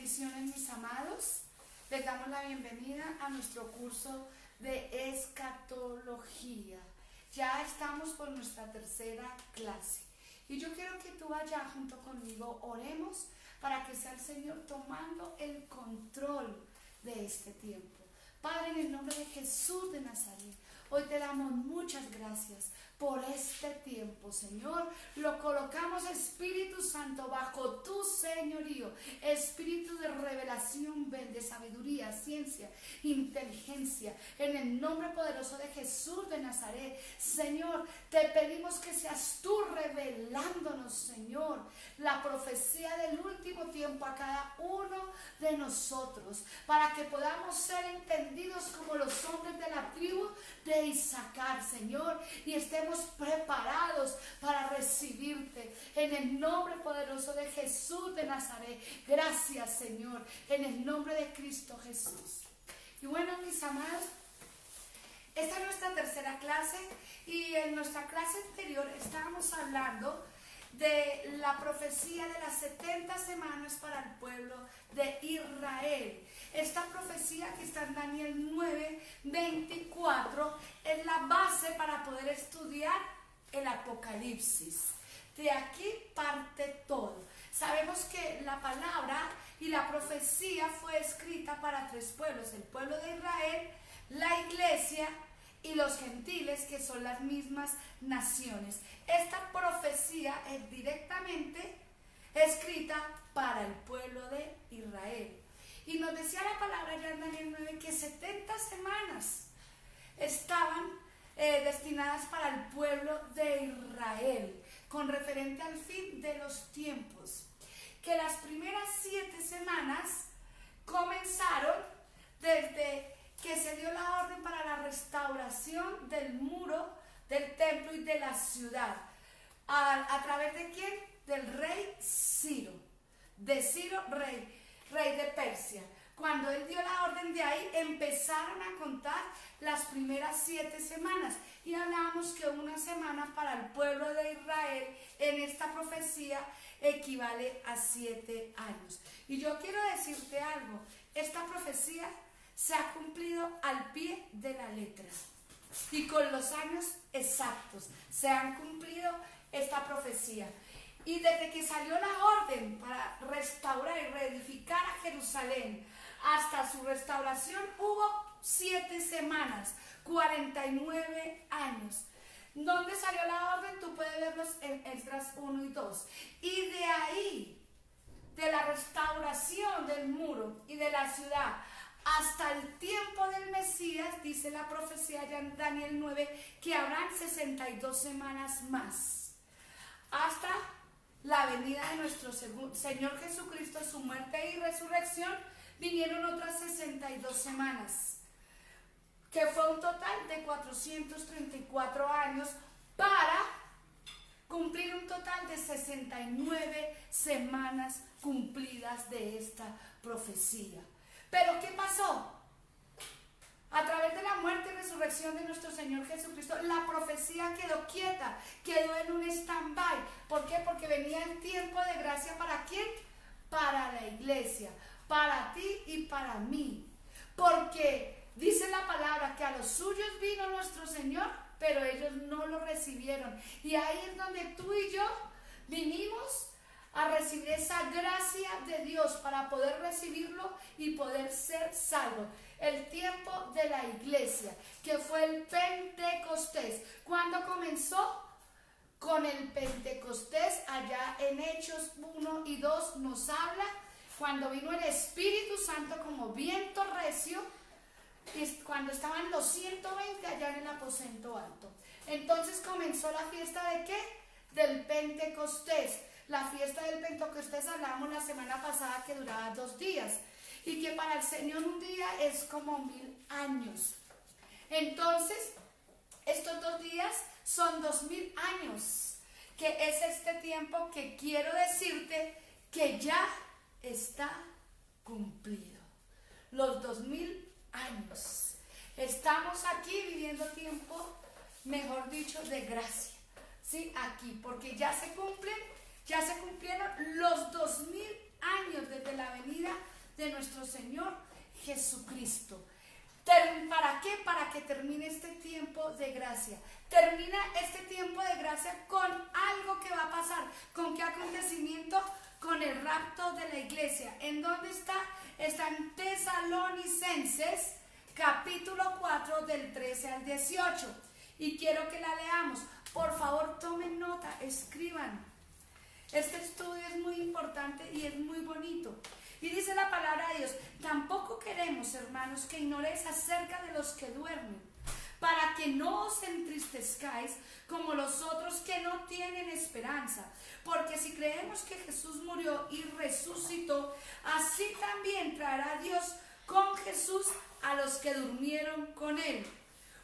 Bendiciones, mis amados. Les damos la bienvenida a nuestro curso de escatología. Ya estamos por nuestra tercera clase. Y yo quiero que tú allá junto conmigo oremos para que sea el Señor tomando el control de este tiempo. Padre, en el nombre de Jesús de Nazaret, hoy te damos muchas gracias por este tiempo, Señor. Lo colocamos, Espíritu Santo, bajo tu señorío. Espíritu de revelación, de sabiduría, ciencia, inteligencia. En el nombre poderoso de Jesús de Nazaret, Señor, te pedimos que seas tú revelándonos, Señor, la profecía del último tiempo a cada uno de nosotros, para que podamos ser entendidos como los hombres de la tribu de Isaacar, Señor, y estemos preparados para recibirte en el nombre poderoso de Jesús de Nazaret. Gracias, Señor, en el nombre de Cristo Jesús. Y bueno, mis amados, esta es nuestra tercera clase y en nuestra clase anterior estábamos hablando de la profecía de las 70 semanas para el pueblo de Israel. Esta profecía que está en Daniel 9:24 es la base para poder estudiar el Apocalipsis. De aquí parte todo. Sabemos que la palabra y la profecía fue escrita para tres pueblos: el pueblo de Israel, la iglesia y los gentiles, que son las mismas naciones. Esta profecía es directamente escrita para el pueblo de Israel. Y nos decía la palabra ya en Daniel 9 que 70 semanas estaban destinadas para el pueblo de Israel, con referente al fin de los tiempos. Que las primeras 7 semanas comenzaron desde que se dio la orden para la restauración del muro del templo y de la ciudad. ¿A través de quién? Del rey Ciro. De Ciro, rey de Persia. Cuando él dio la orden, de ahí empezaron a contar las primeras 7 semanas. Y hablábamos que una semana para el pueblo de Israel en esta profecía equivale a 7 años. Y yo quiero decirte algo. Esta profecía se ha cumplido al pie de la letra y con los años exactos se han cumplido esta profecía. Y desde que salió la orden para restaurar y reedificar a Jerusalén hasta su restauración hubo 7 semanas, 49 años. ¿Dónde salió la orden? Tú puedes verlos en Esdras 1 y 2. Y de ahí, de la restauración del muro y de la ciudad hasta el tiempo del Mesías, dice la profecía ya en Daniel 9, que habrán 62 semanas más. Hasta la venida de nuestro Señor Jesucristo, su muerte y resurrección, vinieron otras 62 semanas, que fue un total de 434 años para cumplir un total de 69 semanas cumplidas de esta profecía. Pero ¿qué pasó? A través de la muerte y resurrección de nuestro Señor Jesucristo, la profecía quedó quieta, quedó en un stand-by. ¿Por qué? Porque venía el tiempo de gracia. ¿Para quién? Para la iglesia, para ti y para mí. Porque dice la palabra que a los suyos vino nuestro Señor, pero ellos no lo recibieron. Y ahí es donde tú y yo vinimos a recibir esa gracia de Dios para poder recibirlo y poder ser salvo. El tiempo de la iglesia, que fue el Pentecostés. ¿Cuándo comenzó? Con el Pentecostés, allá en Hechos 1 y 2 nos habla, cuando vino el Espíritu Santo como viento recio, y cuando estaban los 120 allá en el aposento alto. Entonces comenzó la fiesta ¿de qué? Del Pentecostés. La fiesta del Pentecostés hablábamos la semana pasada que duraba 2 días y que para el Señor un día es como 1000 años. Entonces, estos 2 días son 2000 años, que es este tiempo que quiero decirte que ya está cumplido. Los 2000 años. Estamos aquí viviendo tiempo, mejor dicho, de gracia. Sí, aquí, porque ya se cumplieron los 2000 años desde la venida Jesucristo. ¿Para qué? Para que termine este tiempo de gracia. Termina este tiempo de gracia con algo que va a pasar. ¿Con qué acontecimiento? Con el rapto de la iglesia. ¿En dónde está? Está en Tesalonicenses, capítulo 4, del 13 al 18. Y quiero que la leamos. Por favor, tomen nota, escriban. Este estudio es muy importante y es muy bonito. Y dice la palabra de Dios: tampoco queremos, hermanos, que ignoréis acerca de los que duermen, para que no os entristezcáis como los otros que no tienen esperanza. Porque si creemos que Jesús murió y resucitó, así también traerá Dios con Jesús a los que durmieron con él.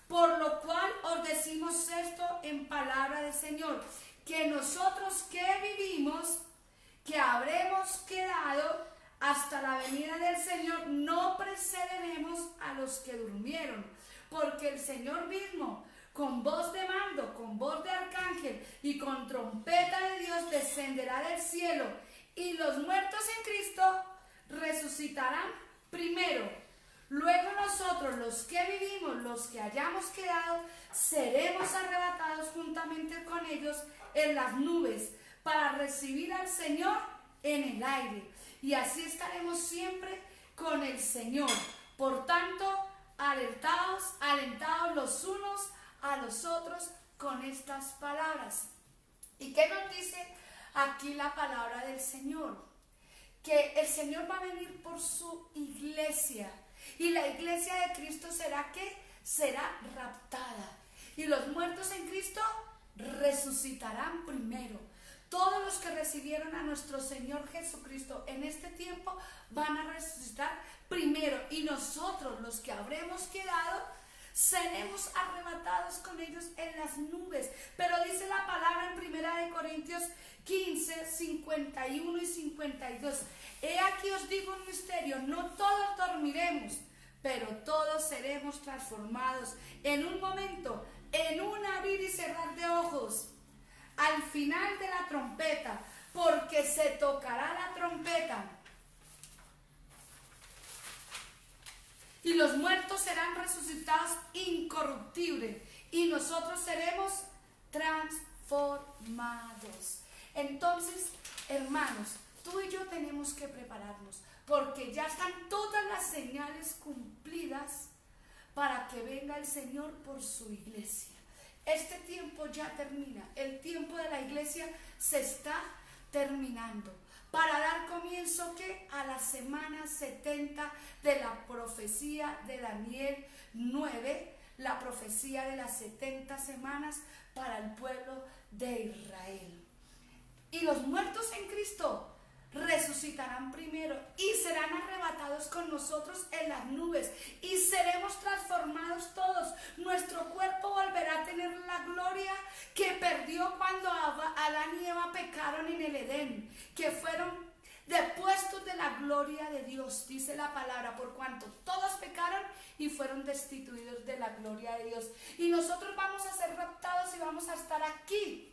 Por lo cual os decimos esto en palabra del Señor, que nosotros que vivimos, que habremos quedado hasta la venida del Señor, no precederemos a los que durmieron, porque el Señor mismo, con voz de mando, con voz de arcángel y con trompeta de Dios, descenderá del cielo, y los muertos en Cristo resucitarán primero. Luego nosotros, los que vivimos, los que hayamos quedado, seremos arrebatados juntamente con ellos en las nubes, para recibir al Señor en el aire. Y así estaremos siempre con el Señor. Por tanto, alentados los unos a los otros con estas palabras. ¿Y qué nos dice aquí la palabra del Señor? Que el Señor va a venir por su iglesia. Y la iglesia de Cristo será ¿qué? Será raptada. Y los muertos en Cristo resucitarán primero. Todos los que recibieron a nuestro Señor Jesucristo en este tiempo van a resucitar primero. Y nosotros, los que habremos quedado, seremos arrebatados con ellos en las nubes. Pero dice la palabra en 1 Corintios 15, 51 y 52. He aquí os digo un misterio: no todos dormiremos, pero todos seremos transformados en un momento, en un abrir y cerrar de ojos, al final de la trompeta, porque se tocará la trompeta, y los muertos serán resucitados incorruptibles, y nosotros seremos transformados. Entonces, hermanos, tú y yo tenemos que prepararnos, porque ya están todas las señales cumplidas para que venga el Señor por su iglesia. Este tiempo ya termina, el tiempo de la iglesia se está terminando, para dar comienzo ¿qué? A la semana 70 de la profecía de Daniel 9, la profecía de las 70 semanas para el pueblo de Israel. Y los muertos en Cristo resucitarán primero y serán arrebatados con nosotros en las nubes, y seremos transformados todos. Nuestro cuerpo volverá a tener la gloria que perdió cuando Adán y Eva pecaron en el Edén, que fueron depuestos de la gloria de Dios, dice la palabra, por cuanto todos pecaron y fueron destituidos de la gloria de Dios. Y nosotros vamos a ser raptados y vamos a estar aquí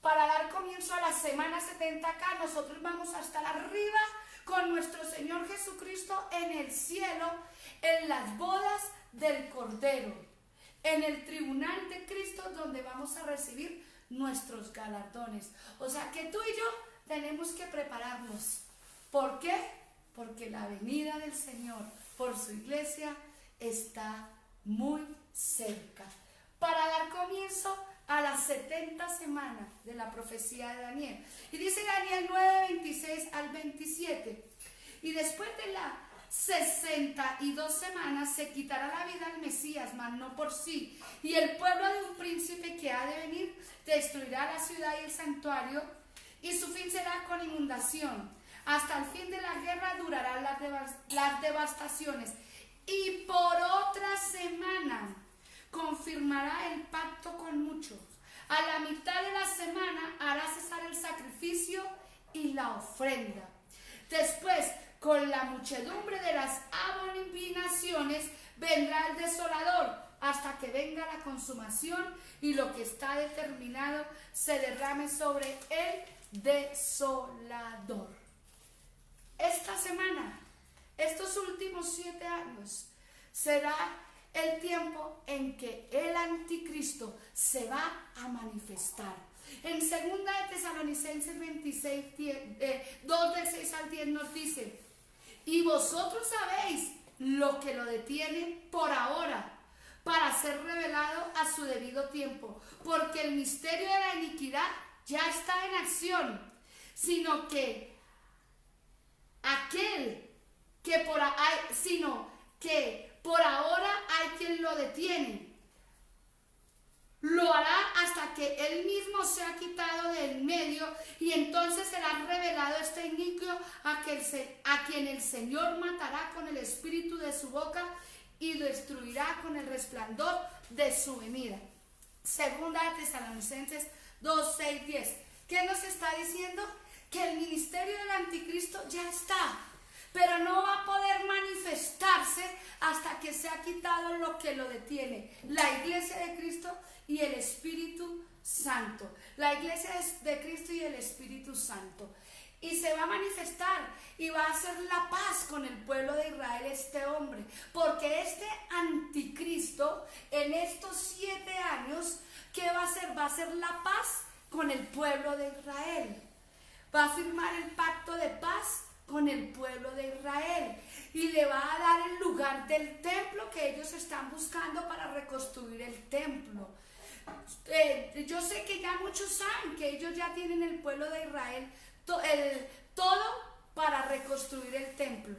para dar comienzo a la semana 70 acá. Nosotros vamos a estar arriba con nuestro Señor Jesucristo en el cielo, en las bodas del Cordero, en el tribunal de Cristo, donde vamos a recibir nuestros galardones. O sea que tú y yo tenemos que prepararnos. ¿Por qué? Porque la venida del Señor por su iglesia está muy cerca, para dar comienzo a las 70 semanas de la profecía de Daniel. Y dice Daniel 9, 26 al 27. Y después de las 62 semanas se quitará la vida al Mesías, mas no por sí. Y el pueblo de un príncipe que ha de venir destruirá la ciudad y el santuario, y su fin será con inundación. Hasta el fin de la guerra durarán las devastaciones. Y por otra semana confirmará el pacto con muchos. A la mitad de la semana hará cesar el sacrificio y la ofrenda. Después, con la muchedumbre de las abominaciones, vendrá el desolador, hasta que venga la consumación y lo que está determinado se derrame sobre el desolador. Esta semana estos últimos 7 años será el tiempo en que el anticristo se va a manifestar. En 2 de Tesalonicenses 2 del 6 al 10 nos dice: y vosotros sabéis lo que lo detiene por ahora, para ser revelado a su debido tiempo, porque el misterio de la iniquidad ya está en acción, sino que por ahora hay quien lo detiene. Lo hará hasta que él mismo sea quitado del medio, y entonces será revelado este iniquio a quien el Señor matará con el espíritu de su boca y destruirá con el resplandor de su venida. Segunda de Tesalonicenses 2, 6, 10. ¿Qué nos está diciendo? Que el ministerio del anticristo ya está, pero no va a poder manifestarse hasta que sea quitado lo que lo detiene: la iglesia de Cristo y el Espíritu Santo. La iglesia de Cristo y el Espíritu Santo. Y se va a manifestar y va a hacer la paz con el pueblo de Israel este hombre. Porque este anticristo en estos 7 años, ¿qué va a hacer? Va a hacer la paz con el pueblo de Israel. Va a firmar el pacto de paz con el pueblo de Israel y le va a dar el lugar del templo que ellos están buscando para reconstruir el templo. Yo sé que ya muchos saben que ellos ya tienen el pueblo de Israel todo para reconstruir el templo.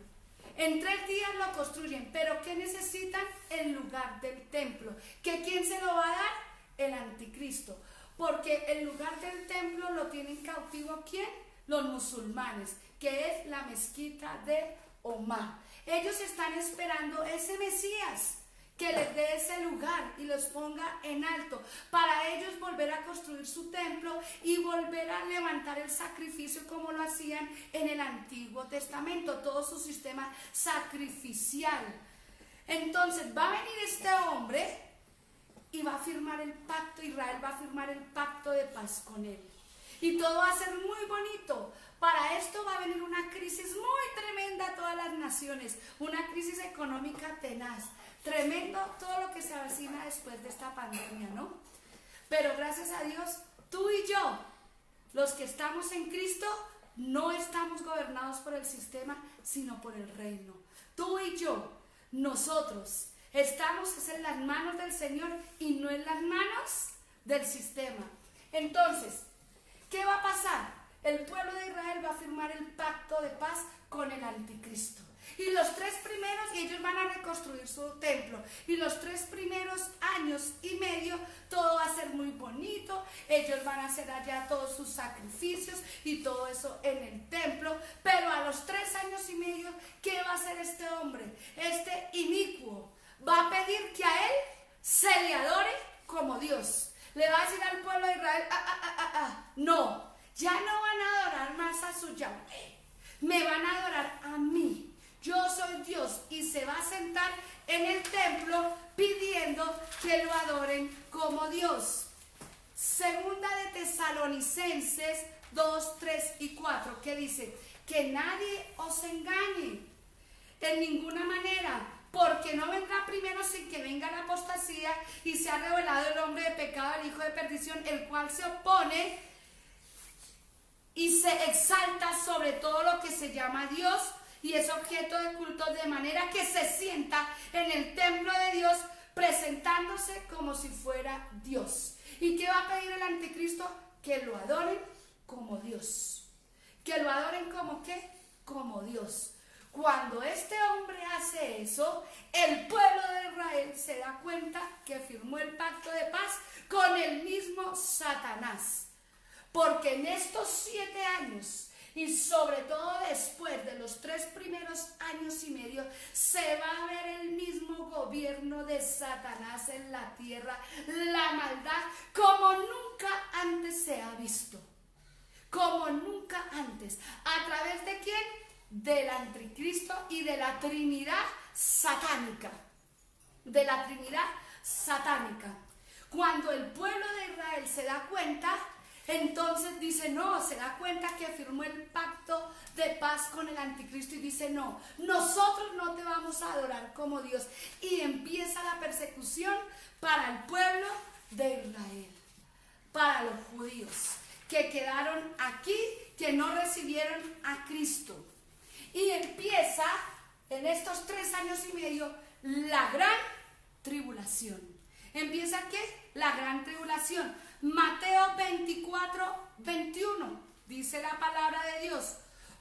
En 3 días lo construyen, pero ¿qué necesitan? El lugar del templo. ¿Que quién se lo va a dar? El anticristo. Porque el lugar del templo lo tienen cautivo, ¿quién? Los musulmanes, que es la mezquita de Omar. Ellos están esperando ese Mesías que les dé ese lugar y los ponga en alto, para ellos volver a construir su templo y volver a levantar el sacrificio como lo hacían en el Antiguo Testamento, todo su sistema sacrificial. Entonces va a venir este hombre y va a firmar el pacto. Israel va a firmar el pacto de paz con él, y todo va a ser muy bonito. Para esto va a venir una crisis muy tremenda a todas las naciones, una crisis económica tenaz. Tremendo todo lo que se avecina después de esta pandemia, ¿no? Pero gracias a Dios, tú y yo, los que estamos en Cristo, no estamos gobernados por el sistema, sino por el reino. Tú y yo, nosotros, estamos en las manos del Señor y no en las manos del sistema. Entonces, ¿qué va a pasar? El pueblo de Israel va a firmar el pacto de paz con el anticristo. Y los 3 primeros, y ellos van a reconstruir su templo. Y los 3 primeros años y medio, todo va a ser muy bonito. Ellos van a hacer allá todos sus sacrificios y todo eso en el templo. Pero a los 3 años y medio, ¿qué va a hacer este hombre? Este inicuo va a pedir que a él se le adore como Dios. Le va a decir al pueblo de Israel: no, ya no van a adorar más a su Yahweh, me van a adorar a mí. Yo soy Dios, y se va a sentar en el templo pidiendo que lo adoren como Dios. Segunda de Tesalonicenses 2, 3 y 4, que dice: que nadie os engañe en ninguna manera, porque no vendrá primero sin que venga la apostasía y se ha revelado el hombre de pecado, el hijo de perdición, el cual se opone y se exalta sobre todo lo que se llama Dios y es objeto de culto, de manera que se sienta en el templo de Dios presentándose como si fuera Dios. ¿Y qué va a pedir el anticristo? Que lo adoren como Dios. ¿Que lo adoren como qué? Como Dios. Cuando este hombre hace eso, el pueblo de Israel se da cuenta que firmó el pacto de paz con el mismo Satanás. Porque en estos 7 años, y sobre todo después de los 3 primeros años y medio, se va a ver el mismo gobierno de Satanás en la tierra, la maldad como nunca antes se ha visto. Como nunca antes. ¿A través de quién? Del anticristo y de la Trinidad satánica. De la Trinidad satánica. Cuando el pueblo de Israel se da cuenta, Entonces dice, no, se da cuenta que firmó el pacto de paz con el anticristo y dice, no, nosotros no te vamos a adorar como Dios. Y empieza la persecución para el pueblo de Israel, para los judíos que quedaron aquí, que no recibieron a Cristo. Y empieza en estos 3 años y medio la gran tribulación. ¿Empieza qué? La gran tribulación. Mateo 24, 21, dice la palabra de Dios.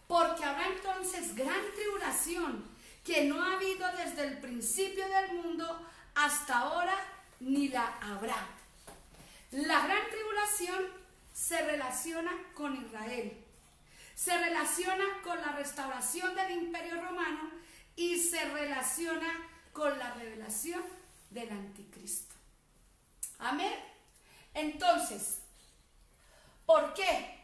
Porque habrá entonces gran tribulación que no ha habido desde el principio del mundo hasta ahora, ni la habrá. La gran tribulación se relaciona con Israel. Se relaciona con la restauración del Imperio Romano y se relaciona con la revelación del anticristo. Amén. Entonces, ¿por qué?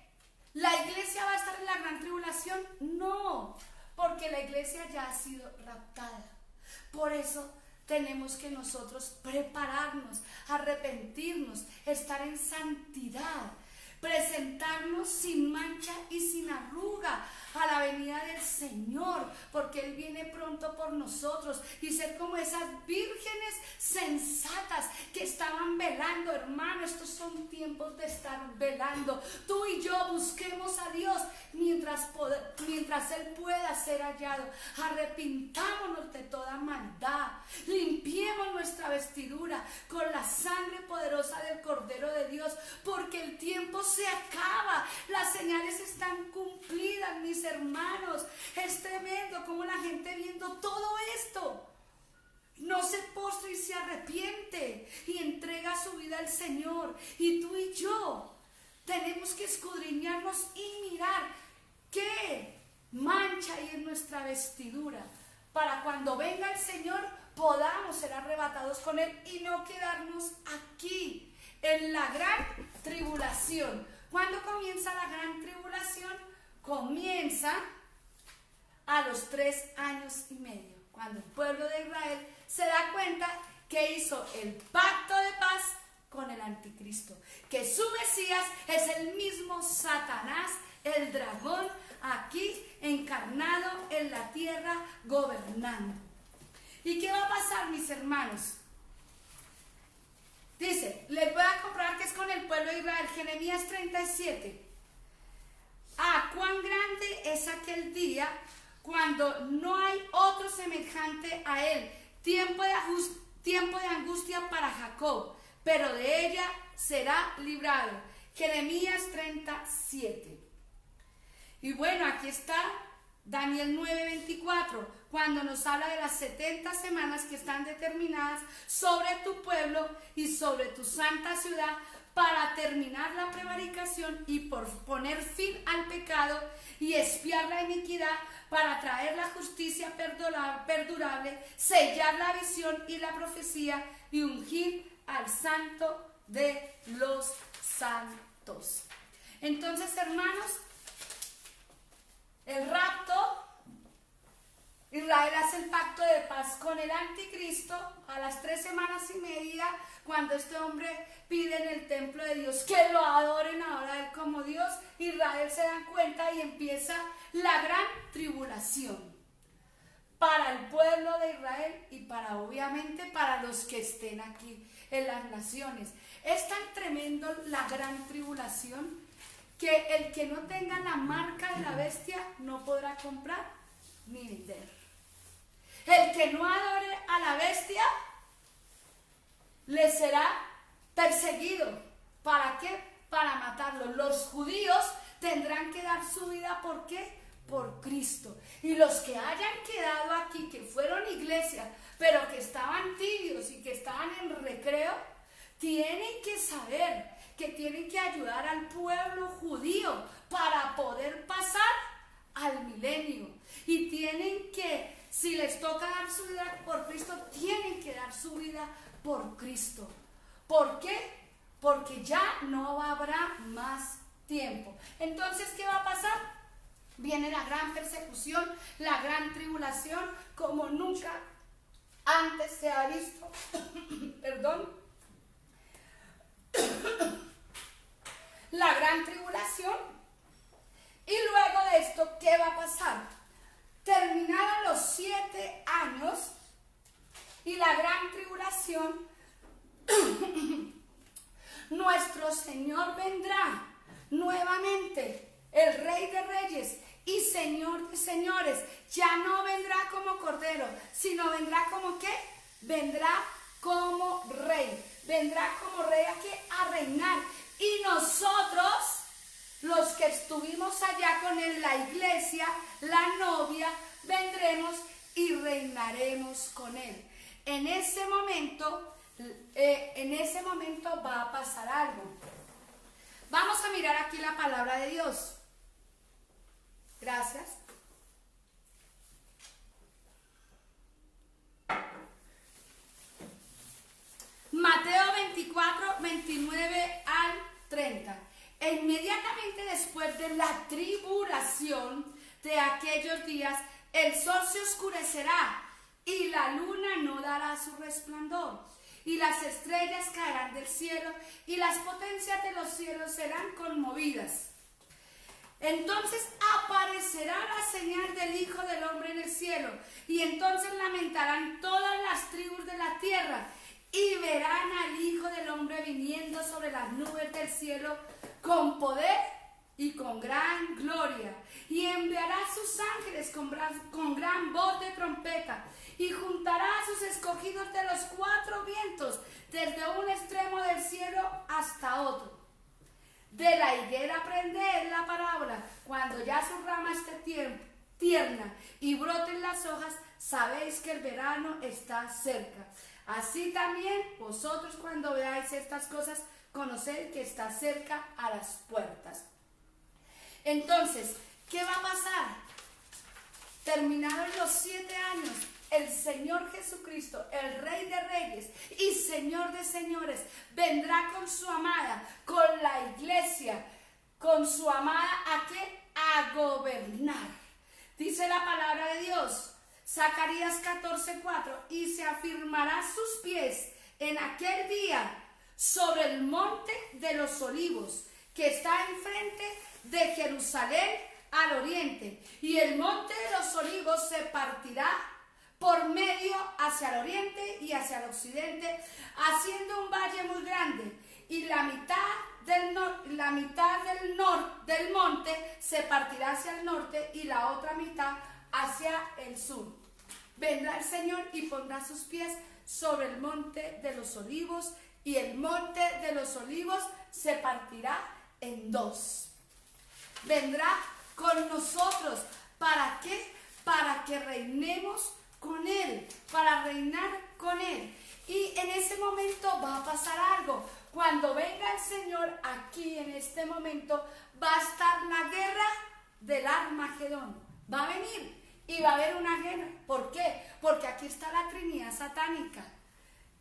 ¿La iglesia va a estar en la gran tribulación? No, porque la iglesia ya ha sido raptada. Por eso tenemos que nosotros prepararnos, arrepentirnos, estar en santidad, presentarnos sin mancha y sin arruga a la venida del Señor, porque Él viene pronto por nosotros, y ser como esas vírgenes sensatas que estaban velando. Hermano, estos son tiempos de estar velando. Tú y yo busquemos a Dios mientras Él pueda ser hallado. Arrepintámonos de toda maldad, limpiemos nuestra vestidura con la sangre poderosa del Cordero de Dios, porque el tiempo se acaba, las señales están cumplidas, mis hermanos. Es tremendo como la gente, viendo todo esto, no se postra y se arrepiente y entrega su vida al Señor. Y tú y yo tenemos que escudriñarnos y mirar qué mancha hay en nuestra vestidura, para cuando venga el Señor podamos ser arrebatados con Él y no quedarnos aquí en la gran tribulación. ¿Cuándo comienza la gran tribulación? Comienza a los 3 años y medio, cuando el pueblo de Israel se da cuenta que hizo el pacto de paz con el anticristo, que su Mesías es el mismo Satanás, el dragón, aquí encarnado en la tierra, gobernando. ¿Y qué va a pasar, mis hermanos? Dice, les voy a comprobar que es con el pueblo de Israel. Jeremías 37. Cuán grande es aquel día cuando no hay otro semejante a él. Tiempo de angustia para Jacob, pero de ella será librado. Jeremías 37. Y bueno, aquí está Daniel 9:24, cuando nos habla de las 70 semanas que están determinadas sobre tu pueblo y sobre tu santa ciudad, para terminar la prevaricación y por poner fin al pecado y expiar la iniquidad, para traer la justicia perdurable, sellar la visión y la profecía y ungir al santo de los santos. Entonces, hermanos, el rapto, Israel hace el pacto de paz con el anticristo a las 3 semanas y media, cuando este hombre pide en el templo de Dios que lo adoren ahora a él como Dios. Israel se da cuenta y empieza la gran tribulación para el pueblo de Israel y obviamente para los que estén aquí en las naciones. Es tan tremendo la gran tribulación que el que no tenga la marca de la bestia no podrá comprar ni vender. El que no adore a la bestia le será perseguido. ¿Para qué? Para matarlo. Los judíos tendrán que dar su vida. ¿Por qué? Por Cristo. Y los que hayan quedado aquí, que fueron iglesia, pero que estaban tibios y que estaban en recreo, tienen que saber que tienen que ayudar al pueblo judío para poder pasar al milenio. Y tienen que, si les toca dar su vida por Cristo, tienen que dar su vida por Cristo. ¿Por qué? Porque ya no habrá más tiempo. Entonces, ¿qué va a pasar? Viene la gran persecución, la gran tribulación, como nunca antes se ha visto. Perdón. la gran tribulación. Y luego de esto, ¿qué va a pasar? Terminaron los 7 años y la gran tribulación, nuestro Señor vendrá nuevamente, el Rey de Reyes y Señor de Señores. Ya no vendrá como Cordero, sino vendrá como ¿qué? Vendrá como Rey. Vendrá como Rey aquí a reinar. Y nosotros, los que estuvimos allá con él, la iglesia, la novia, vendremos y reinaremos con él. En ese momento va a pasar algo. Vamos a mirar aquí la palabra de Dios. Gracias. Mateo 24, 29 al 30. E inmediatamente después de la tribulación de aquellos días, el sol se oscurecerá y la luna no dará su resplandor, y las estrellas caerán del cielo, y las potencias de los cielos serán conmovidas. Entonces aparecerá la señal del Hijo del Hombre en el cielo, y entonces lamentarán todas las tribus de la tierra, y verán al Hijo del Hombre viniendo sobre las nubes del cielo con poder y con gran gloria, y enviará a sus ángeles con gran voz de trompeta, y juntará a sus escogidos de los 4 vientos, desde un extremo del cielo hasta otro. De la higuera aprended la parábola: cuando ya su rama esté tierna y broten las hojas, sabéis que el verano está cerca. Así también vosotros, cuando veáis estas cosas, conoced que está cerca a las puertas. Entonces, ¿qué va a pasar? Terminaron los 7 años. El Señor Jesucristo, el Rey de Reyes y Señor de Señores, vendrá con su amada, con la iglesia, con su amada, ¿a qué? A gobernar. Dice la palabra de Dios, Zacarías 14:4, y se afirmará sus pies en aquel día sobre el monte de los olivos, que está enfrente de Jerusalén al oriente, y el monte de los olivos se partirá por medio hacia el oriente y hacia el occidente, haciendo un valle muy grande, y la mitad del monte se partirá hacia el norte y la otra mitad hacia el sur. Vendrá el Señor y pondrá sus pies sobre el monte de los olivos, y el monte de los olivos se partirá en 2. Vendrá con nosotros. ¿Para qué? Para que reinemos con él, para reinar con él. Y en ese momento va a pasar algo. Cuando venga el Señor, aquí en este momento va a estar la guerra del Armagedón. Va a venir y va a haber una guerra. ¿Por qué? Porque aquí está la Trinidad satánica,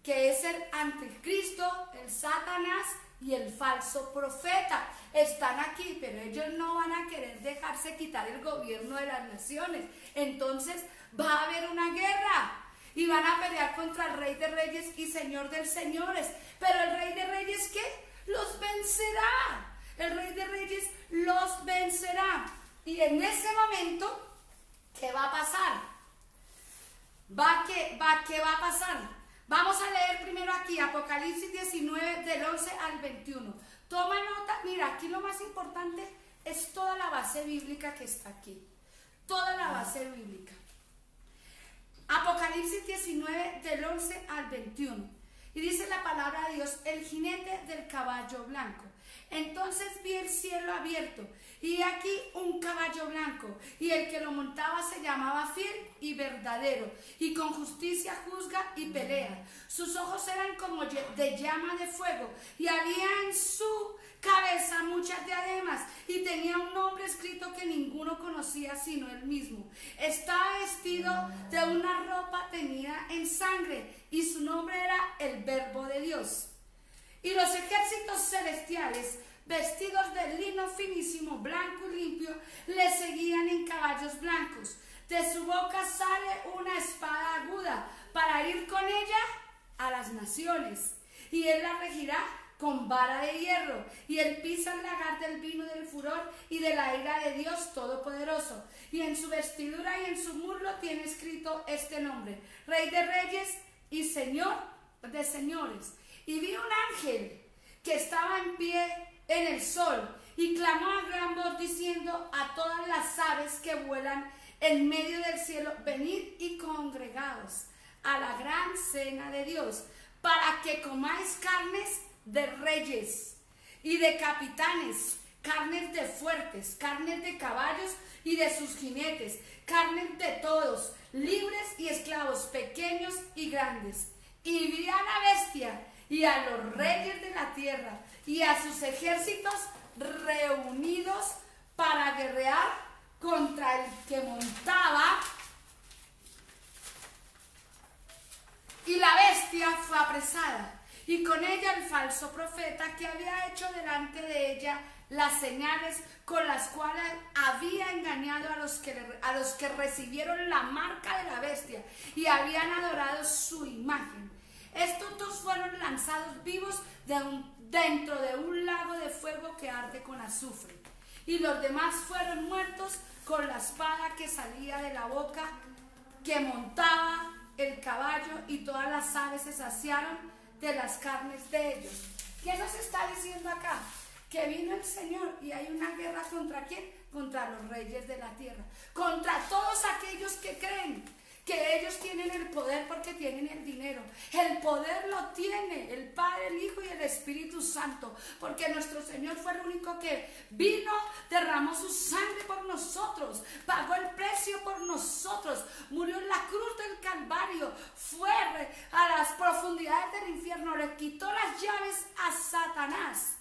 que es el anticristo, el Satanás y el falso profeta. Están aquí, pero ellos no van a querer dejarse quitar el gobierno de las naciones. Entonces va a haber una guerra y van a pelear contra el Rey de Reyes y Señor de Señores. Pero el Rey de Reyes, ¿qué? Los vencerá. El Rey de Reyes los vencerá. Y en ese momento, ¿qué va a pasar? ¿Qué va a pasar? Vamos a leer primero aquí Apocalipsis 19 del 11 al 21. Toma nota, mira, aquí lo más importante es toda la base bíblica que está aquí. Toda la base bíblica. Apocalipsis 19 del 11 al 21. Y dice la palabra de Dios: el jinete del caballo blanco. Entonces vi el cielo abierto, y aquí un caballo blanco, y el que lo montaba se llamaba Fiel y Verdadero, y con justicia juzga y pelea. Sus ojos eran como de llama de fuego, y había en su cabeza muchas diademas, y tenía un nombre escrito que ninguno conocía sino él mismo. Estaba vestido de una ropa teñida en sangre, y su nombre era el Verbo de Dios. Y los ejércitos celestiales, vestidos de lino finísimo, blanco y limpio, le seguían en caballos blancos. De su boca sale una espada aguda para ir con ella a las naciones, y él la regirá con vara de hierro, y él pisa el lagar del vino del furor y de la ira de Dios Todopoderoso. Y en su vestidura y en su muslo tiene escrito este nombre: Rey de Reyes y Señor de Señores. Y vi un ángel que estaba en pie en el sol y clamó a gran voz diciendo a todas las aves que vuelan en medio del cielo: venid y congregaos a la gran cena de Dios, para que comáis carnes de reyes y de capitanes, carnes de fuertes, carnes de caballos y de sus jinetes, carnes de todos, libres y esclavos, pequeños y grandes. Y vi a la bestia y a los reyes de la tierra y a sus ejércitos reunidos para guerrear contra el que montaba, y la bestia fue apresada, y con ella el falso profeta que había hecho delante de ella las señales con las cuales había engañado a los que recibieron la marca de la bestia y habían adorado su imagen. Estos dos fueron lanzados vivos dentro de un lago de fuego que arde con azufre, y los demás fueron muertos con la espada que salía de la boca que montaba el caballo, y todas las aves se saciaron de las carnes de ellos. ¿Qué nos está diciendo acá? Que vino el Señor y hay una guerra ¿contra quién? Contra los reyes de la tierra, contra todos aquellos que creen que ellos tienen el poder porque tienen el dinero. El poder lo tiene el Padre, el Hijo y el Espíritu Santo, porque nuestro Señor fue el único que vino, derramó su sangre por nosotros, pagó el precio por nosotros, murió en la cruz del Calvario, fue a las profundidades del infierno, le quitó las llaves a Satanás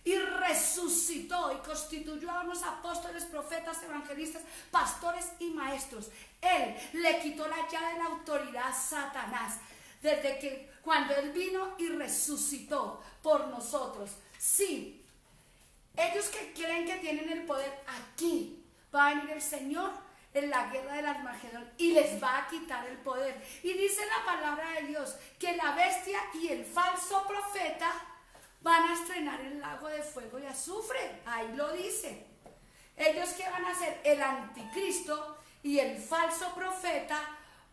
y resucitó y constituyó a unos apóstoles, profetas, evangelistas, pastores y maestros. Él le quitó la llave de la autoridad a Satanás desde que cuando él vino y resucitó por nosotros. Sí, ellos que creen que tienen el poder, aquí va a venir el Señor en la guerra del Armagedón y les va a quitar el poder. Y dice la palabra de Dios que la bestia y el falso profeta van a estrenar el lago de fuego y azufre. Ahí lo dice. Ellos que van a ser el anticristo y el falso profeta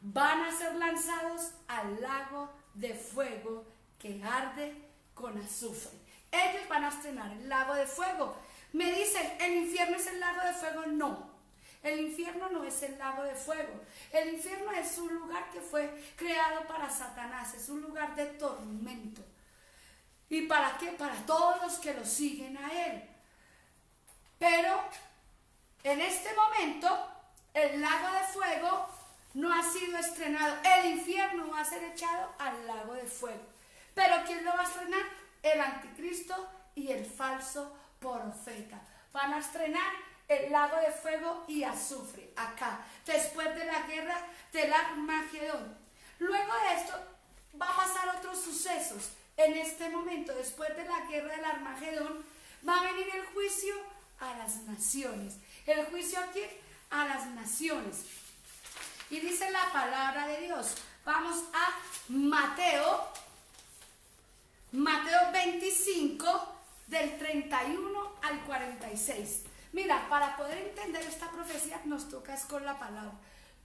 van a ser lanzados al lago de fuego que arde con azufre. Ellos van a estrenar el lago de fuego. Me dicen, ¿el infierno es el lago de fuego? No. El infierno no es el lago de fuego. El infierno es un lugar que fue creado para Satanás. Es un lugar de tormento. ¿Y para qué? Para todos los que lo siguen a él. Pero en este momento el lago de fuego no ha sido estrenado. El infierno va a ser echado al lago de fuego. Pero ¿quién lo va a estrenar? El anticristo y el falso profeta. Van a estrenar el lago de fuego y azufre acá, después de la guerra del Armagedón. Luego de esto va a pasar otros sucesos. En este momento, después de la guerra del Armagedón, va a venir el juicio a las naciones. ¿El juicio a quién? A las naciones. Y dice la palabra de Dios. Vamos a Mateo 25, del 31 al 46. Mira, para poder entender esta profecía nos toca es con la palabra.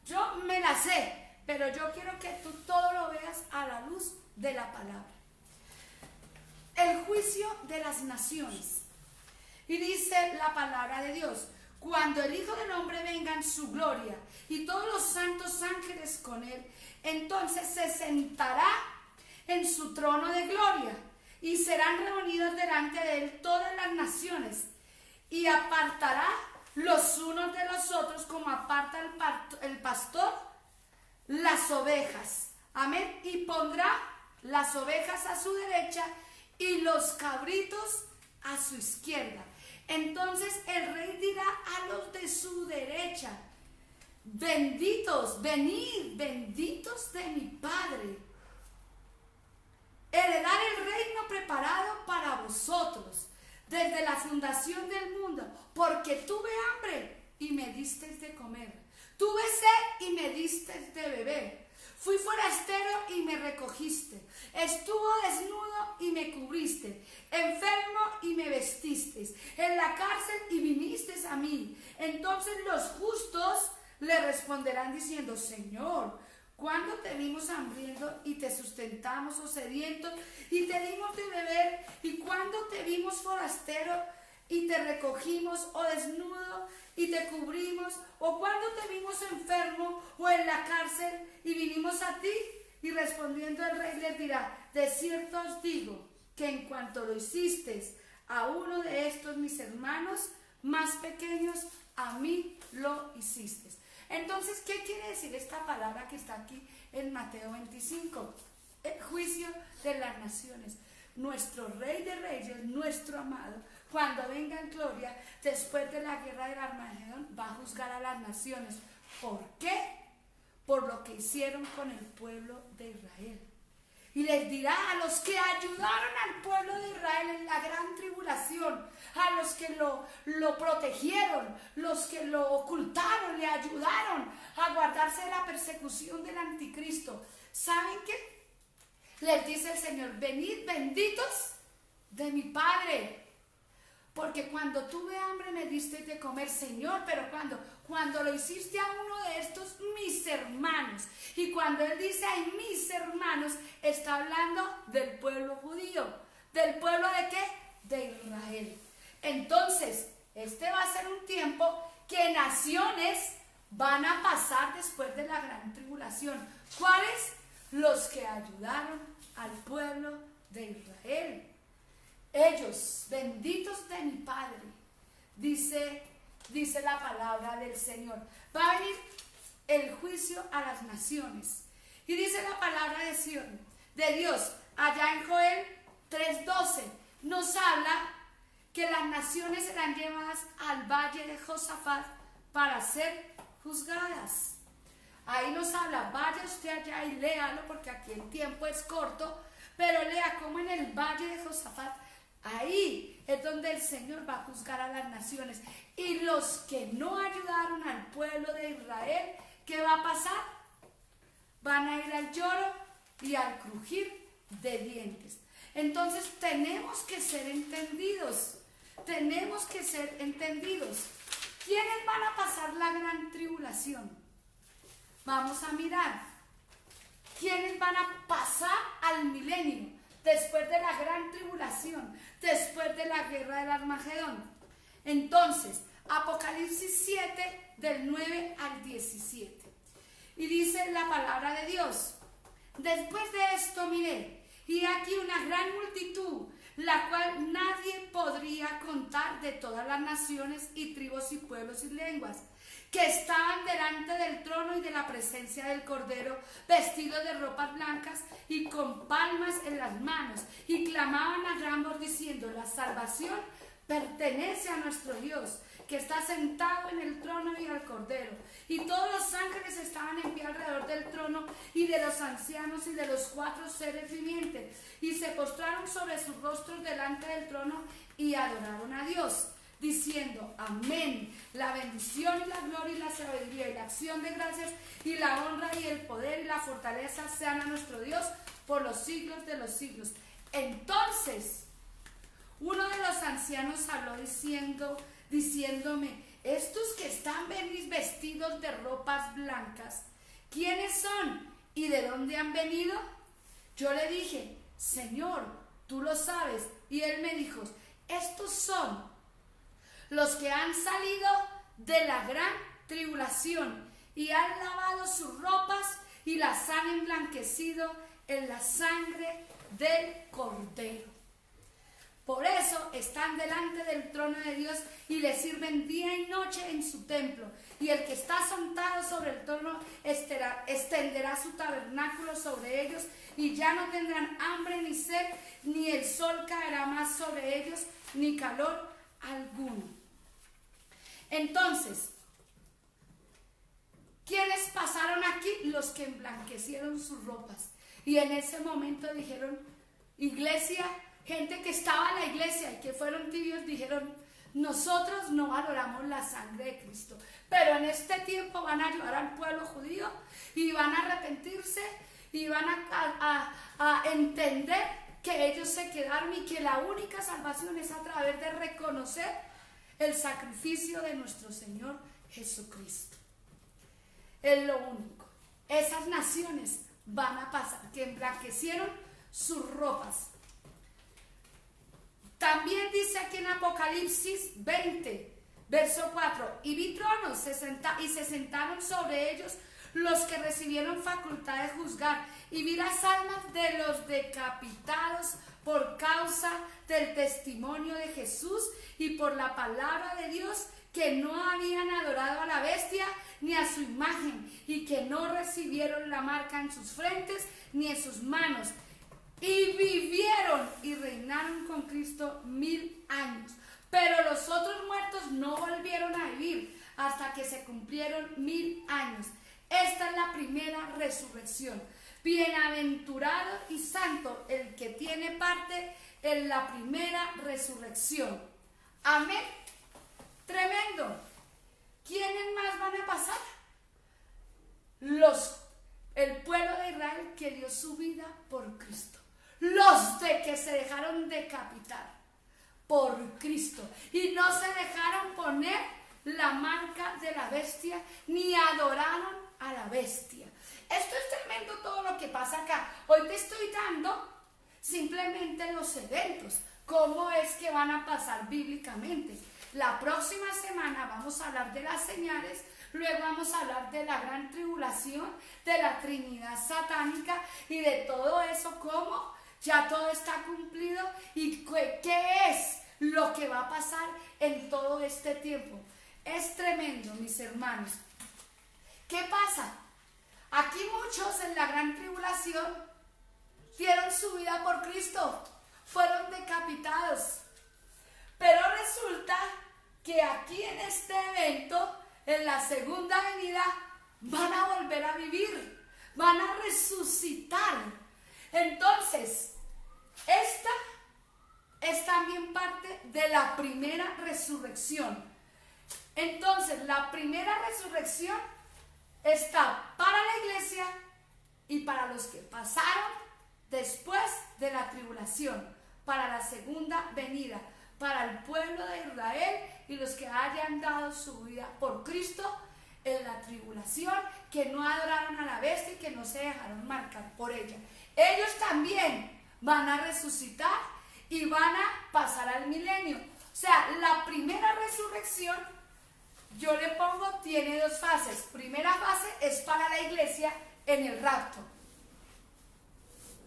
Yo me la sé, pero yo quiero que tú todo lo veas a la luz de la palabra. El juicio de las naciones. Y dice la palabra de Dios: cuando el Hijo del Hombre venga en su gloria y todos los santos ángeles con él, entonces se sentará en su trono de gloria y serán reunidos delante de él todas las naciones, y apartará los unos de los otros como aparta el pastor las ovejas. Amén. Y pondrá las ovejas a su derecha y los cabritos a su izquierda. Entonces el rey dirá a los de su derecha: benditos, venid, benditos de mi Padre, heredar el reino preparado para vosotros desde la fundación del mundo, porque tuve hambre y me disteis de comer, Tuve sed y me diste de beber. Fui forastero y me recogiste. Estuve desnudo y me cubriste. Enfermo y me vestisteis. En la cárcel y vinisteis a mí. Entonces los justos le responderán diciendo: Señor, ¿cuándo te vimos hambriento y te sustentamos, o sediento y te dimos de beber? ¿Y cuándo te vimos forastero y te recogimos, o desnudo y te cubrimos? ¿O cuándo te vimos enfermo o en la cárcel y vinimos a ti? Y respondiendo el rey les dirá: de cierto os digo que en cuanto lo hicisteis a uno de estos mis hermanos más pequeños, a mí lo hicisteis. Entonces, ¿qué quiere decir esta palabra que está aquí en Mateo 25? El juicio de las naciones. Nuestro Rey de Reyes, nuestro amado, cuando venga en gloria, después de la guerra del Armagedón, va a juzgar a las naciones. ¿Por qué? Por lo que hicieron con el pueblo de Israel. Y les dirá a los que ayudaron al pueblo de Israel en la gran tribulación, a los que lo protegieron, los que lo ocultaron, le ayudaron a guardarse de la persecución del anticristo. ¿Saben qué? Les dice el Señor: venid benditos de mi Padre, porque cuando tuve hambre me diste de comer. Señor, pero cuando lo hiciste a uno de estos mis hermanos. Y cuando él dice ay mis hermanos, está hablando del pueblo judío. ¿Del pueblo de qué? De Israel. Entonces, este va a ser un tiempo que naciones van a pasar después de la gran tribulación. ¿Cuáles? Los que ayudaron al pueblo de Israel. Ellos, benditos de mi Padre, dice la palabra del Señor. Va a venir el juicio a las naciones. Y dice la palabra de Dios, allá en Joel 3:12, nos habla que las naciones serán llevadas al valle de Josafat para ser juzgadas. Ahí nos habla, vaya usted allá y léalo, porque aquí el tiempo es corto, pero lea cómo en el valle de Josafat, ahí es donde el Señor va a juzgar a las naciones. Y los que no ayudaron al pueblo de Israel, ¿qué va a pasar? Van a ir al lloro y al crujir de dientes. Entonces tenemos que ser entendidos. Tenemos que ser entendidos. ¿Quiénes van a pasar la gran tribulación? Vamos a mirar. ¿Quiénes van a pasar al milenio? Después de la gran tribulación, después de la guerra del Armagedón. Entonces, Apocalipsis 7, del 9 al 17. Y dice la palabra de Dios: después de esto miré, y aquí una gran multitud, la cual nadie podría contar, de todas las naciones y tribus y pueblos y lenguas, que estaban delante del trono y de la presencia del Cordero, vestidos de ropas blancas y con palmas en las manos, y clamaban a gran voz diciendo: la salvación pertenece a nuestro Dios, que está sentado en el trono, y al Cordero. Y todos los ángeles estaban en pie alrededor del trono y de los ancianos y de los 4 seres vivientes, y se postraron sobre sus rostros delante del trono y adoraron a Dios, diciendo: amén. La bendición y la gloria y la sabiduría y la acción de gracias y la honra y el poder y la fortaleza sean a nuestro Dios por los siglos de los siglos. Entonces uno de los ancianos habló diciéndome: estos que están vestidos de ropas blancas, ¿quiénes son y de dónde han venido? Yo le dije: Señor, tú lo sabes. Y él me dijo: estos son los que han salido de la gran tribulación y han lavado sus ropas y las han emblanquecido en la sangre del Cordero. Por eso están delante del trono de Dios y le sirven día y noche en su templo. Y el que está sentado sobre el trono extenderá su tabernáculo sobre ellos, y ya no tendrán hambre ni sed, ni el sol caerá más sobre ellos, ni calor alguno. Entonces, ¿quiénes pasaron aquí? Los que emblanquecieron sus ropas. Y en ese momento dijeron: iglesia, gente que estaba en la iglesia y que fueron tibios, dijeron: nosotros no valoramos la sangre de Cristo. Pero en este tiempo van a ayudar al pueblo judío y van a arrepentirse y van a entender que ellos se quedaron y que la única salvación es a través de reconocer el sacrificio de nuestro Señor Jesucristo. Es lo único. Esas naciones van a pasar, que emblanquecieron sus ropas. También dice aquí en Apocalipsis 20, verso 4, y vi tronos y se sentaron sobre ellos los que recibieron facultad de juzgar, y vi las almas de los decapitados por causa del testimonio de Jesús y por la palabra de Dios, que no habían adorado a la bestia ni a su imagen, y que no recibieron la marca en sus frentes ni en sus manos, y vivieron y reinaron con Cristo 1000 años. Pero los otros muertos no volvieron a vivir hasta que se cumplieron 1000 años. Esta es la primera resurrección. Bienaventurado y santo el que tiene parte en la primera resurrección. Amén. Tremendo. ¿Quiénes más van a pasar? El pueblo de Israel que dio su vida por Cristo. Los de que se dejaron decapitar por Cristo y no se dejaron poner la marca de la bestia ni adoraron a la bestia. Esto es tremendo todo lo que pasa acá. Hoy te estoy dando simplemente los eventos, cómo es que van a pasar bíblicamente. La próxima semana vamos a hablar de las señales, luego vamos a hablar de la gran tribulación, de la Trinidad satánica y de todo eso, cómo ya todo está cumplido y qué es lo que va a pasar en todo este tiempo. Es tremendo, mis hermanos. ¿Qué pasa? Aquí muchos en la gran tribulación dieron su vida por Cristo, fueron decapitados. Pero resulta que aquí en este evento, en la segunda venida, van a volver a vivir, van a resucitar. Entonces, esta es también parte de la primera resurrección. Entonces, la primera resurrección está para la iglesia y para los que pasaron después de la tribulación, para la segunda venida, para el pueblo de Israel y los que hayan dado su vida por Cristo en la tribulación, que no adoraron a la bestia y que no se dejaron marcar por ella. Ellos también van a resucitar y van a pasar al milenio. O sea, la primera resurrección, yo le pongo, tiene dos fases. Primera fase es para la iglesia en el rapto,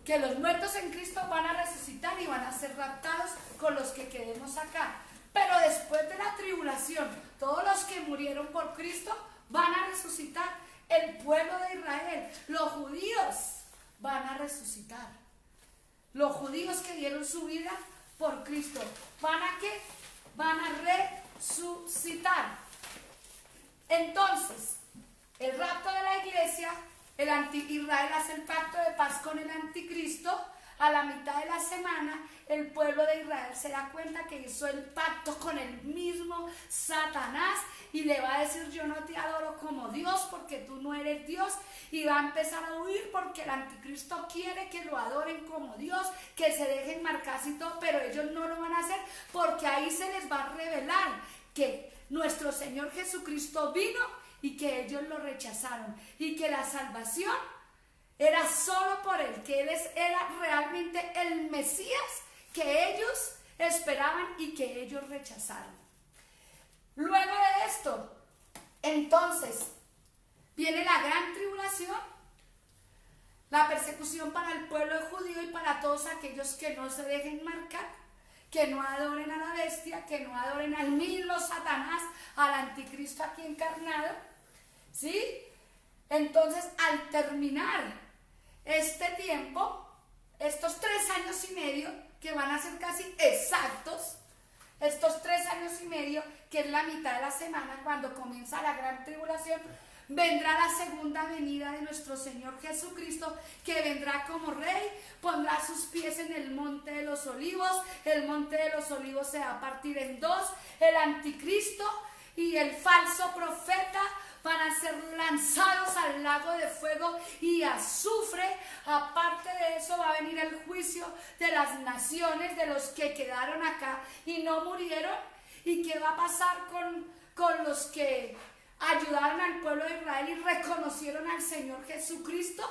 que los muertos en Cristo van a resucitar y van a ser raptados con los que quedemos acá. Pero después de la tribulación, todos los que murieron por Cristo van a resucitar. El pueblo de Israel, los judíos, van a resucitar. Los judíos que dieron su vida por Cristo, ¿van a qué? Van a resucitar. Entonces, el rapto de la iglesia, Israel hace el pacto de paz con el anticristo. A la mitad de la semana, el pueblo de Israel se da cuenta que hizo el pacto con el mismo Satanás y le va a decir: yo no te adoro como Dios porque tú no eres Dios, y va a empezar a huir porque el anticristo quiere que lo adoren como Dios, que se dejen marcar y todo, pero ellos no lo van a hacer porque ahí se les va a revelar que nuestro Señor Jesucristo vino y que ellos lo rechazaron y que la salvación era solo por Él, que Él era realmente el Mesías que ellos esperaban y que ellos rechazaron. Luego de esto, entonces, viene la gran tribulación, la persecución para el pueblo judío y para todos aquellos que no se dejen marcar, que no adoren a la bestia, que no adoren al mismo Satanás, al anticristo aquí encarnado, ¿sí? Entonces, al terminar este tiempo, estos 3 años y medio, que van a ser casi exactos, estos 3 años y medio, que es la mitad de la semana, cuando comienza la gran tribulación, vendrá la segunda venida de nuestro Señor Jesucristo, que vendrá como Rey, pondrá sus pies en el Monte de los Olivos. El Monte de los Olivos se va a partir en dos. El anticristo y el falso profeta van a ser lanzados al lago de fuego y azufre. Aparte de eso va a venir el juicio de las naciones, de los que quedaron acá y no murieron. ¿Y qué va a pasar con los que ayudaron al pueblo de Israel y reconocieron al Señor Jesucristo?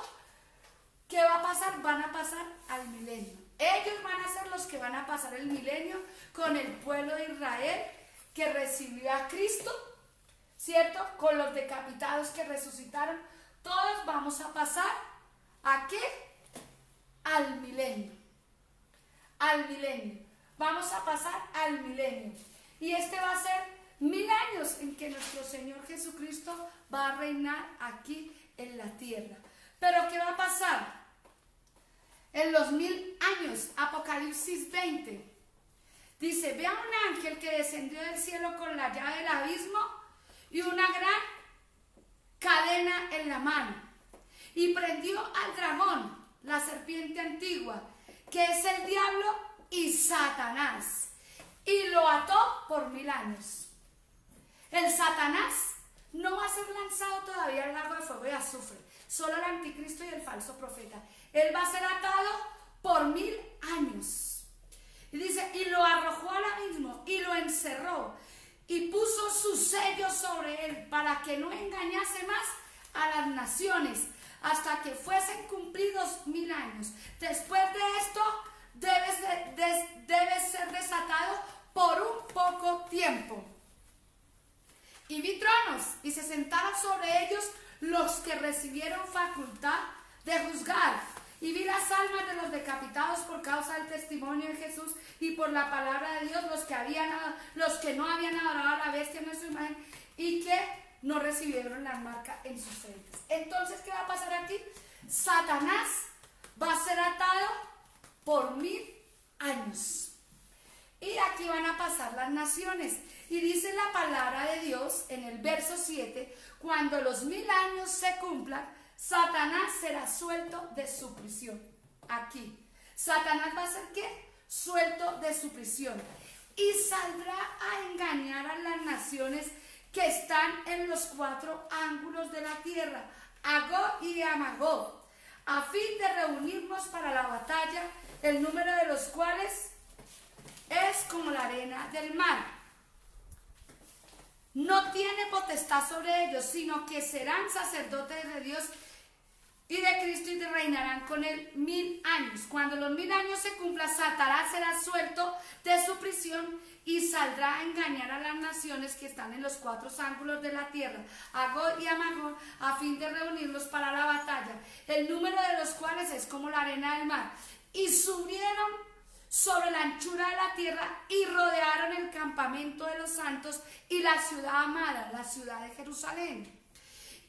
¿Qué va a pasar? Van a pasar al milenio. Ellos van a ser los que van a pasar el milenio con el pueblo de Israel que recibió a Cristo, ¿cierto? Con los decapitados que resucitaron. Todos vamos a pasar ¿a qué? Al milenio. Al milenio. Vamos a pasar al milenio. Y este va a ser 1000 años en que nuestro Señor Jesucristo va a reinar aquí en la tierra. Pero ¿qué va a pasar? En los 1000 años, Apocalipsis 20, dice: ve a un ángel que descendió del cielo con la llave del abismo y una gran cadena en la mano. Y prendió al dragón, la serpiente antigua, que es el diablo y Satanás, y lo ató por 1000 años. El Satanás no va a ser lanzado todavía al lago de fuego y azufre, solo el anticristo y el falso profeta. Él va a ser atado por 1000 años. Y dice: y lo arrojó al abismo y lo encerró y puso su sello sobre él para que no engañase más a las naciones hasta que fuesen cumplidos 1000 años. Después de esto debe ser desatado por un poco tiempo. Y vi tronos y se sentaron sobre ellos los que recibieron facultad de juzgar. Y vi las almas de los decapitados por causa del testimonio de Jesús y por la palabra de Dios, los que no habían adorado a la bestia en su imagen y que no recibieron la marca en sus frentes. Entonces, ¿qué va a pasar aquí? Satanás va a ser atado por 1000 años. Y aquí van a pasar las naciones. Y dice la palabra de Dios en el verso 7, cuando los 1000 años se cumplan, Satanás será suelto de su prisión. Aquí. Satanás va a ser ¿qué? Suelto de su prisión. Y saldrá a engañar a las naciones que están en los 4 ángulos de la tierra, a Gog y a Magog, a fin de reunirnos para la batalla, el número de los cuales es como la arena del mar. No tiene potestad sobre ellos, sino que serán sacerdotes de Dios y de Cristo y reinarán con él 1000 años. Cuando los 1000 años se cumplan, Satanás será suelto de su prisión y saldrá a engañar a las naciones que están en los 4 ángulos de la tierra, a Gog y a Magog, a fin de reunirlos para la batalla, el número de los cuales es como la arena del mar. Y subieron sobre la anchura de la tierra y rodearon el campamento de los santos y la ciudad amada, la ciudad de Jerusalén.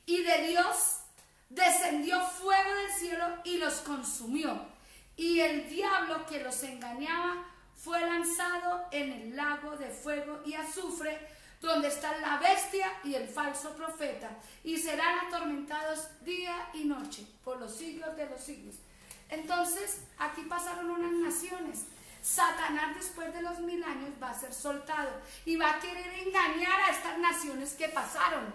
Y de Dios descendió fuego del cielo y los consumió. Y el diablo que los engañaba fue lanzado en el lago de fuego y azufre, donde está la bestia y el falso profeta, y serán atormentados día y noche por los siglos de los siglos. Entonces, aquí pasaron unas naciones. Satanás, después de los 1000 años, va a ser soltado y va a querer engañar a estas naciones que pasaron.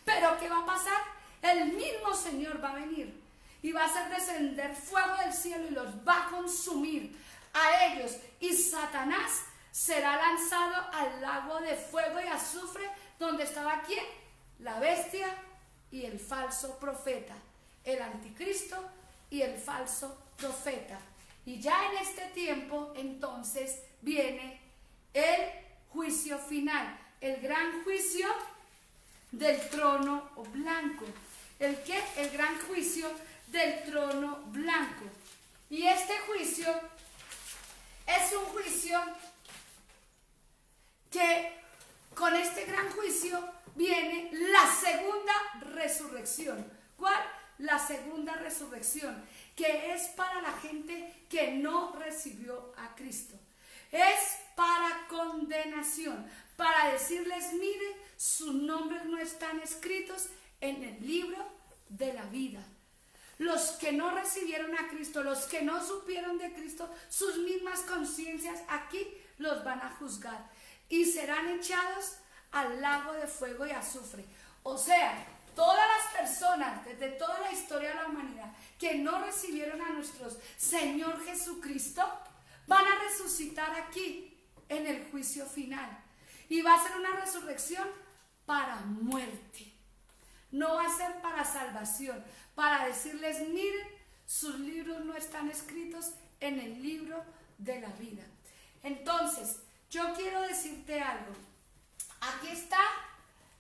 Pero ¿qué va a pasar? El mismo Señor va a venir y va a hacer descender fuego del cielo y los va a consumir a ellos. Y Satanás será lanzado al lago de fuego y azufre, donde estaba ¿quién? La bestia y el falso profeta, el anticristo y el falso profeta. Y ya en este tiempo, entonces, viene el juicio final, el gran juicio del trono blanco. ¿El qué? El gran juicio del trono blanco. Y este juicio es un juicio que con este gran juicio viene la segunda resurrección. ¿Cuál? La segunda resurrección, que es para la gente que no recibió a Cristo. Es para condenación, para decirles: mire, sus nombres no están escritos en el libro de la vida. Los que no recibieron a Cristo, los que no supieron de Cristo, sus mismas conciencias aquí los van a juzgar y serán echados al lago de fuego y azufre. O sea, todas las personas desde toda la historia de la humanidad que no recibieron a nuestro Señor Jesucristo van a resucitar aquí en el juicio final. Y va a ser una resurrección para muerte. No va a ser para salvación, para decirles, miren, sus libros no están escritos en el libro de la vida. Entonces, yo quiero decirte algo. Aquí está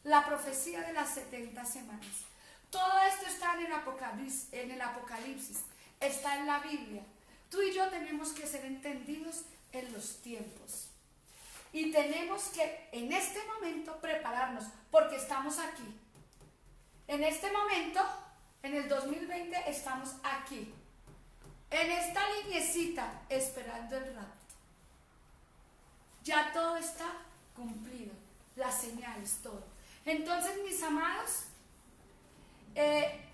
la profecía de las 70 semanas. Todo esto está en el Apocalipsis, está en la Biblia. Tú y yo tenemos que ser entendidos en los tiempos. Y tenemos que en este momento prepararnos, porque estamos aquí. En este momento, en el 2020, estamos aquí. En esta lineecita, esperando el rapto. Ya todo está cumplido. Las señales, todo. Entonces, mis amados,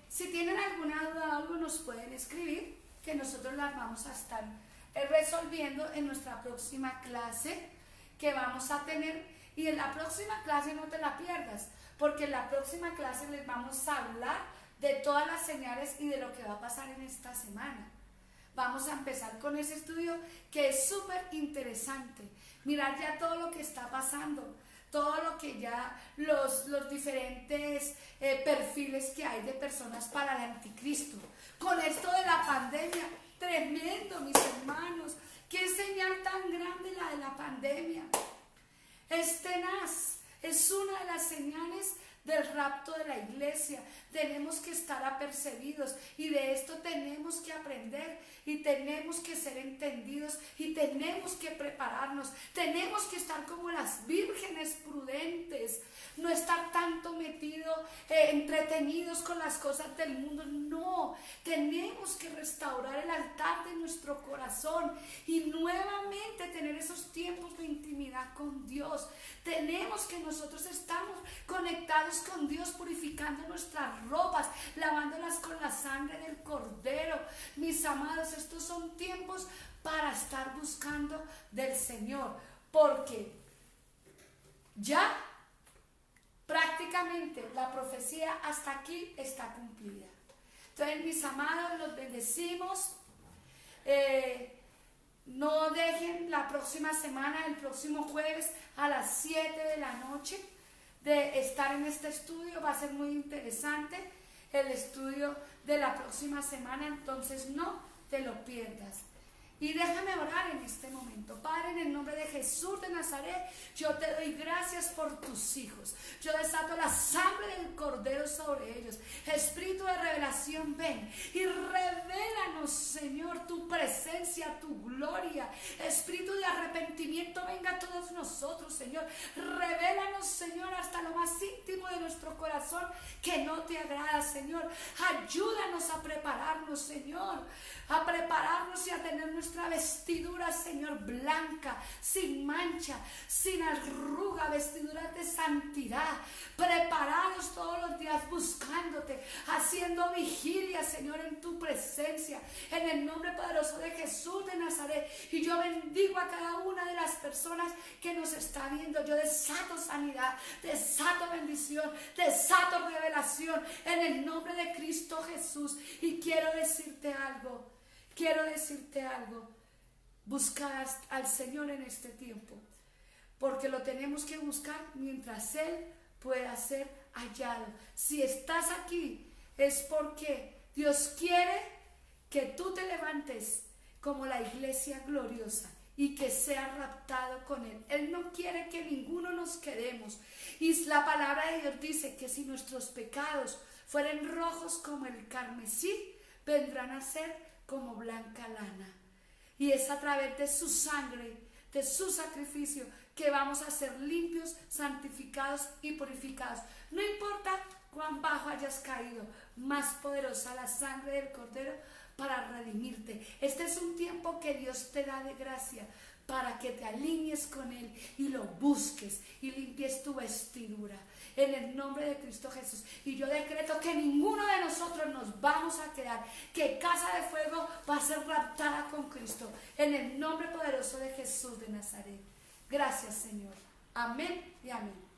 si tienen alguna duda o algo, nos pueden escribir, que nosotros las vamos a estar resolviendo en nuestra próxima clase que vamos a tener. Y en la próxima clase no te la pierdas, porque en la próxima clase les vamos a hablar de todas las señales y de lo que va a pasar en esta semana. Vamos a empezar con ese estudio que es súper interesante. Mirar ya todo lo que está pasando, todo lo que ya los diferentes perfiles que hay de personas para el anticristo. Con esto de la pandemia, tremendo, mis hermanos. Qué señal tan grande la de la pandemia. Es tenaz, es una de las señales del rapto de la iglesia. Tenemos que estar apercibidos y de esto tenemos que aprender y tenemos que ser entendidos y tenemos que prepararnos. Tenemos que estar como las vírgenes prudentes, no estar tanto entretenidos con las cosas del mundo. No, tenemos que restaurar el altar de nuestro corazón y nuevamente tener esos tiempos de intimidad con Dios. Tenemos que nosotros estamos conectados con Dios, purificando nuestras ropas, lavándolas con la sangre del Cordero. Mis amados, estos son tiempos para estar buscando del Señor, porque ya prácticamente la profecía hasta aquí está cumplida. Entonces, mis amados, los bendecimos. No dejen la próxima semana, el próximo jueves a las 7 de la noche, de estar en este estudio. Va a ser muy interesante el estudio de la próxima semana, entonces no te lo pierdas. Y déjame orar en este momento. Padre, en el nombre de Jesús de Nazaret, yo te doy gracias por tus hijos. Yo desato la sangre del Cordero sobre ellos. Espíritu de revelación, ven y revélanos, Señor, tu presencia, tu gloria. Espíritu de arrepentimiento, venga a todos nosotros, Señor. Revélanos, Señor, hasta lo más íntimo de nuestro corazón que no te agrada, Señor. Ayúdanos a prepararnos, Señor, a prepararnos y a tener nuestra vestidura, Señor, blanca, sin mancha, sin arruga, vestiduras de santidad, preparados todos los días buscándote, haciendo vigilia, Señor, en tu presencia, en el nombre poderoso de Jesús de Nazaret. Y yo bendigo a cada una de las personas que nos está viendo. Yo desato sanidad, desato bendición, desato revelación en el nombre de Cristo Jesús. Y quiero decirte algo. Buscar al Señor en este tiempo, porque lo tenemos que buscar mientras Él pueda ser hallado. Si estás aquí es porque Dios quiere que tú te levantes como la iglesia gloriosa y que seas raptado con Él. Él no quiere que ninguno nos quedemos. Y la palabra de Dios dice que si nuestros pecados fueren rojos como el carmesí, vendrán a ser como blanca lana. Y es a través de su sangre, de su sacrificio, que vamos a ser limpios, santificados y purificados. No importa cuán bajo hayas caído, más poderosa la sangre del Cordero para redimirte. Este es un tiempo que Dios te da de gracia para que te alinees con Él y lo busques y limpies tu vestidura en el nombre de Cristo Jesús. Y yo decreto que ninguno de nosotros nos vamos a quedar, que Casa de Fuego va a ser raptada con Cristo en el nombre poderoso de Jesús de Nazaret. Gracias, Señor. Amén y amén.